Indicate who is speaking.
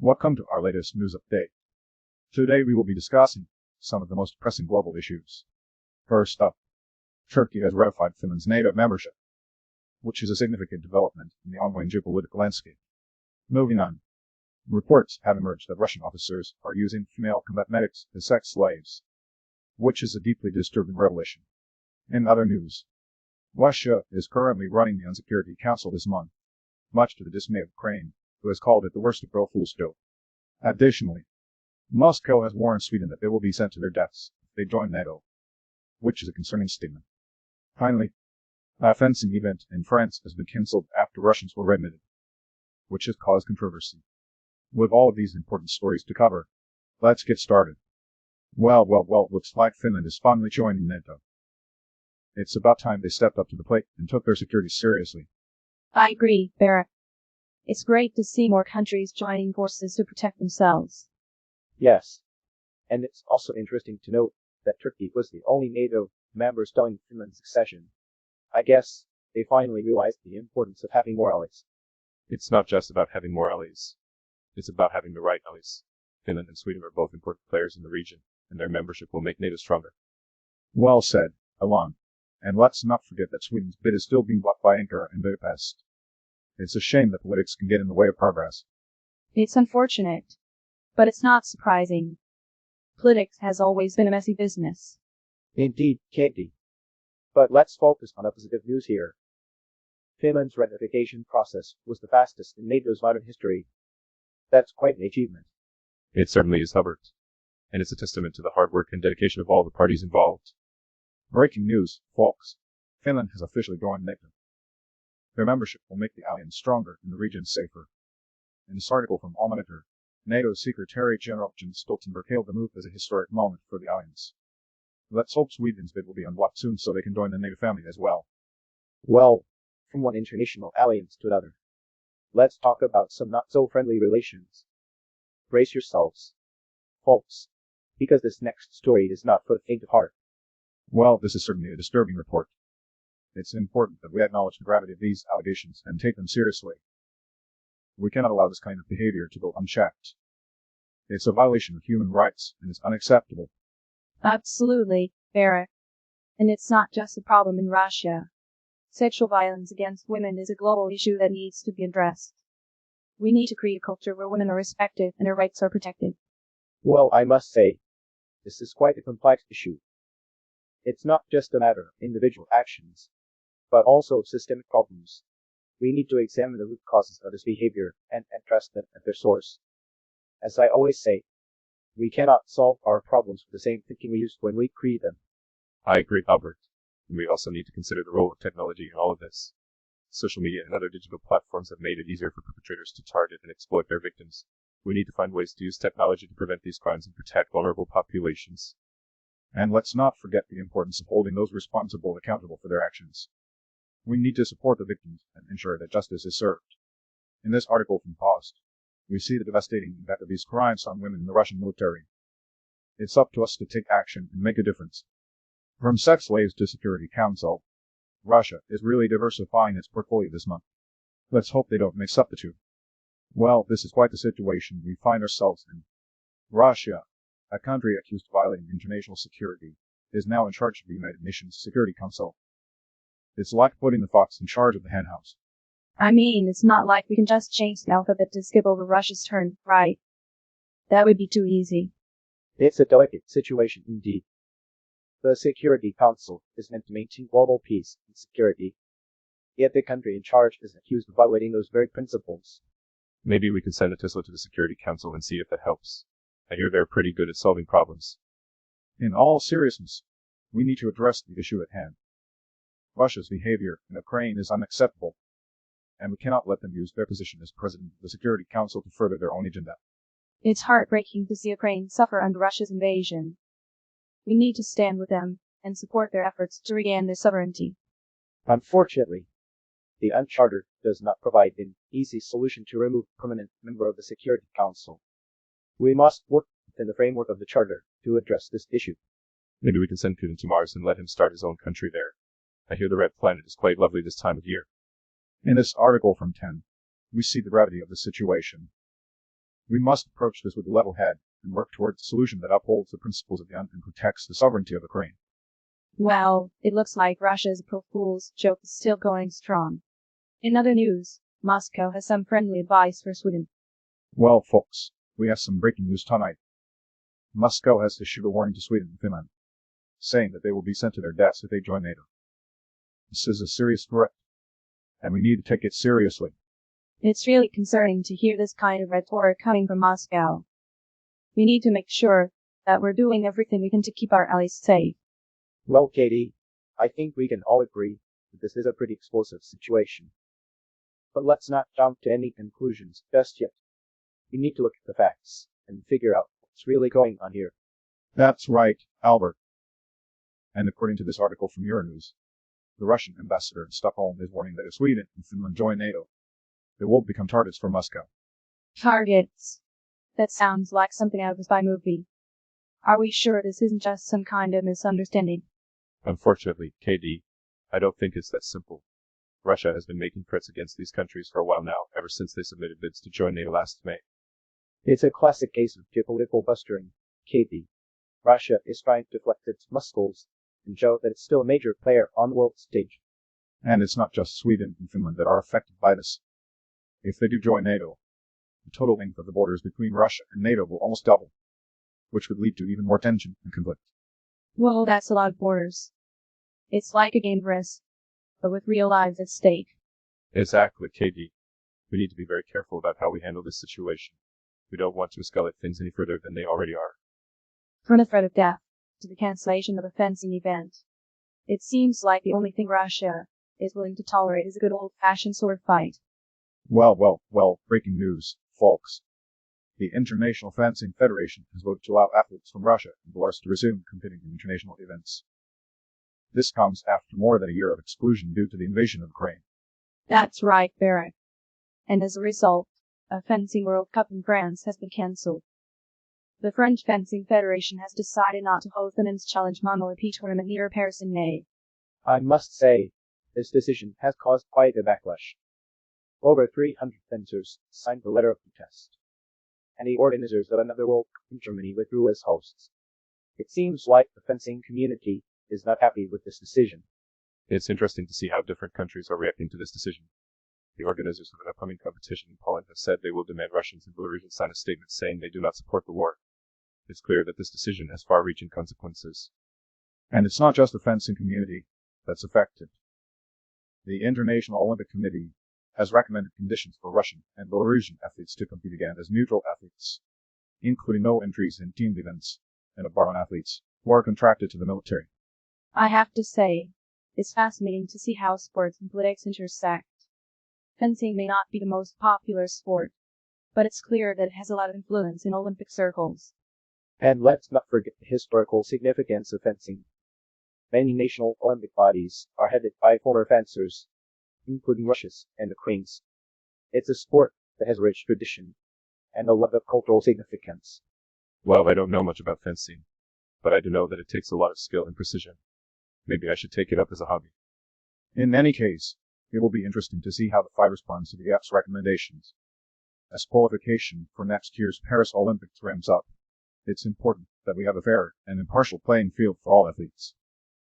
Speaker 1: Welcome to our latest news update. Today we will be discussing some of the most pressing global issues. First up, Turkey has ratified Finland's NATO membership, which is a significant development in the ongoing geopolitical landscape. Moving on, reports have emerged that Russian officers are using female combat medics as sex slaves, which is a deeply disturbing revelation. In other news, Russia is currently running the UN Security Council this month, much to the dismay of Ukraine, who has called it the worst April Fool's joke. Additionally, Moscow has warned Sweden that they will be sent to their deaths if they join NATO, which is a concerning statement. Finally, a fencing event in France has been cancelled after Russians were readmitted, which has caused controversy. With all of these important stories to cover, let's get started. Well, looks like Finland is finally joining NATO. It's about time they stepped up to the plate and took their security seriously.
Speaker 2: I agree, Barrett. It's great to see more countries joining forces to protect themselves.
Speaker 3: Yes. And it's also interesting to note that Turkey was the only NATO member stopping Finland's accession. I guess they finally realized the importance of having more allies.
Speaker 4: It's not just about having more allies. It's about having the right allies. Finland and Sweden are both important players in the region, and their membership will make NATO stronger.
Speaker 1: Well said, Alon. And let's not forget that Sweden's bid is still being blocked by Ankara and Budapest. It's a shame that politics can get in the way of progress.
Speaker 2: It's unfortunate, but it's not surprising. Politics has always been a messy business.
Speaker 3: Indeed, Katie. But let's focus on the positive news here. Finland's ratification process was the fastest in NATO's modern history. That's quite an achievement.
Speaker 4: It certainly is, Hubbard. And it's a testament to the hard work and dedication of all the parties involved.
Speaker 1: Breaking news, folks. Finland has officially joined NATO. Their membership will make the alliance stronger and the region safer. In this article from All Monitor, NATO's Secretary General Jens Stoltenberg hailed the move as a historic moment for the alliance. Let's hope Sweden's bid will be unblocked soon so they can join the NATO family as well.
Speaker 3: Well, from one international alliance to another, let's talk about some not-so-friendly relations. Brace yourselves, folks, because this next story is not for the faint of heart.
Speaker 1: Well, this is certainly a disturbing report. It's important that we acknowledge the gravity of these allegations and take them seriously. We cannot allow this kind of behavior to go unchecked. It's a violation of human rights and is unacceptable.
Speaker 2: Absolutely, Barrett. And it's not just a problem in Russia. Sexual violence against women is a global issue that needs to be addressed. We need to create a culture where women are respected and their rights are protected.
Speaker 3: Well, I must say, this is quite a complex issue. It's not just a matter of individual actions, but also systemic problems. We need to examine the root causes of this behavior and address them at their source. As I always say, we cannot solve our problems with the same thinking we used when we create them.
Speaker 4: I agree, Albert. And we also need to consider the role of technology in all of this. Social media and other digital platforms have made it easier for perpetrators to target and exploit their victims. We need to find ways to use technology to prevent these crimes and protect vulnerable populations.
Speaker 1: And let's not forget the importance of holding those responsible accountable for their actions. We need to support the victims and ensure that justice is served. In this article from Post, we see the devastating impact of these crimes on women in the Russian military. It's up to us to take action and make a difference. From sex slaves to Security Council, Russia is really diversifying its portfolio this month. Let's hope they don't mix up the two. Well, this is quite the situation we find ourselves in. Russia, a country accused of violating international security, is now in charge of the United Nations Security Council. It's like putting the fox in charge of the henhouse.
Speaker 2: I mean, it's not like we can just change the alphabet to skip over Russia's turn, right? That would be too easy.
Speaker 3: It's a delicate situation indeed. The Security Council is meant to maintain global peace and security. Yet the country in charge is accused of violating those very principles.
Speaker 4: Maybe we could send a Tesla to the Security Council and see if that helps. I hear they're pretty good at solving problems.
Speaker 1: In all seriousness, we need to address the issue at hand. Russia's behavior in Ukraine is unacceptable, and we cannot let them use their position as president of the Security Council to further their own agenda.
Speaker 2: It's heartbreaking to see Ukraine suffer under Russia's invasion. We need to stand with them and support their efforts to regain their sovereignty.
Speaker 3: Unfortunately, the UN Charter does not provide an easy solution to remove a permanent member of the Security Council. We must work within the framework of the Charter to address this issue.
Speaker 4: Maybe we can send Putin to Mars and let him start his own country there. I hear the Red Planet is quite lovely this time of year.
Speaker 1: In this article from 10, we see the gravity of the situation. We must approach this with a level head and work towards a solution that upholds the principles of the UN and protects the sovereignty of Ukraine.
Speaker 2: Well, it looks like Russia's April Fool's joke is still going strong. In other news, Moscow has some friendly advice for Sweden.
Speaker 1: Well, folks, we have some breaking news tonight. Moscow has issued a warning to Sweden and Finland, saying that they will be sent to their deaths if they join NATO. This is a serious threat, and we need to take it seriously.
Speaker 2: It's really concerning to hear this kind of rhetoric coming from Moscow. We need to make sure that we're doing everything we can to keep our allies safe.
Speaker 3: Well, Katie, I think we can all agree that this is a pretty explosive situation. But let's not jump to any conclusions just yet. We need to look at the facts and figure out what's really going on here.
Speaker 1: That's right, Albert. And according to this article from Euronews, the Russian ambassador in Stockholm is warning that if Sweden and Finland join NATO, they will become targets for Moscow.
Speaker 2: Targets. That sounds like something out of a spy movie. Are we sure this isn't just some kind of misunderstanding?
Speaker 4: Unfortunately, KD, I don't think it's that simple. Russia has been making threats against these countries for a while now, ever since they submitted bids to join NATO last May.
Speaker 3: It's a classic case of geopolitical bustering, Katie. Russia is trying to flex its muscles and show that it's still a major player on the world stage.
Speaker 1: And it's not just Sweden and Finland that are affected by this. If they do join NATO, the total length of the borders between Russia and NATO will almost double, which could lead to even more tension and conflict.
Speaker 2: Whoa, that's a lot of borders. It's like a game of risk, but with real lives at stake.
Speaker 4: Exactly, KD. We need to be very careful about how we handle this situation. We don't want to escalate things any further than they already are.
Speaker 2: From the threat of death to the cancellation of a fencing event, it seems like the only thing Russia is willing to tolerate is a good old-fashioned sword fight.
Speaker 1: Well, breaking news, folks. The International Fencing Federation has voted to allow athletes from Russia and Belarus to resume competing in international events. This comes after more than a year of exclusion due to the invasion of Ukraine.
Speaker 2: That's right, Barrett. And as a result, a fencing World Cup in France has been cancelled. The French Fencing Federation has decided not to host the Men's Challenge MonoLP tournament near Paris in May.
Speaker 3: I must say, this decision has caused quite a backlash. Over 300 fencers signed the letter of protest, and the organizers of another World Cup in Germany withdrew as hosts. It seems like the fencing community is not happy with this decision.
Speaker 4: It's interesting to see how different countries are reacting to this decision. The organizers of an upcoming competition in Poland have said they will demand Russians and Belarusians sign a statement saying they do not support the war. It's clear that this decision has far-reaching consequences.
Speaker 1: And it's not just the fencing community that's affected. The International Olympic Committee has recommended conditions for Russian and Belarusian athletes to compete again as neutral athletes, including no entries in team events and of foreign athletes who are contracted to the military.
Speaker 2: I have to say, it's fascinating to see how sports and politics intersect. Fencing may not be the most popular sport, but it's clear that it has a lot of influence in Olympic circles.
Speaker 3: And let's not forget the historical significance of fencing. Many national Olympic bodies are headed by former fencers, including Russia's and Ukraine's. It's a sport that has rich tradition and a lot of cultural significance.
Speaker 4: Well, I don't know much about fencing, but I do know that it takes a lot of skill and precision. Maybe I should take it up as a hobby.
Speaker 1: In any case, it will be interesting to see how the fight responds to the EF's recommendations. As qualification for next year's Paris Olympics ramps up, it's important that we have a fair and impartial playing field for all athletes.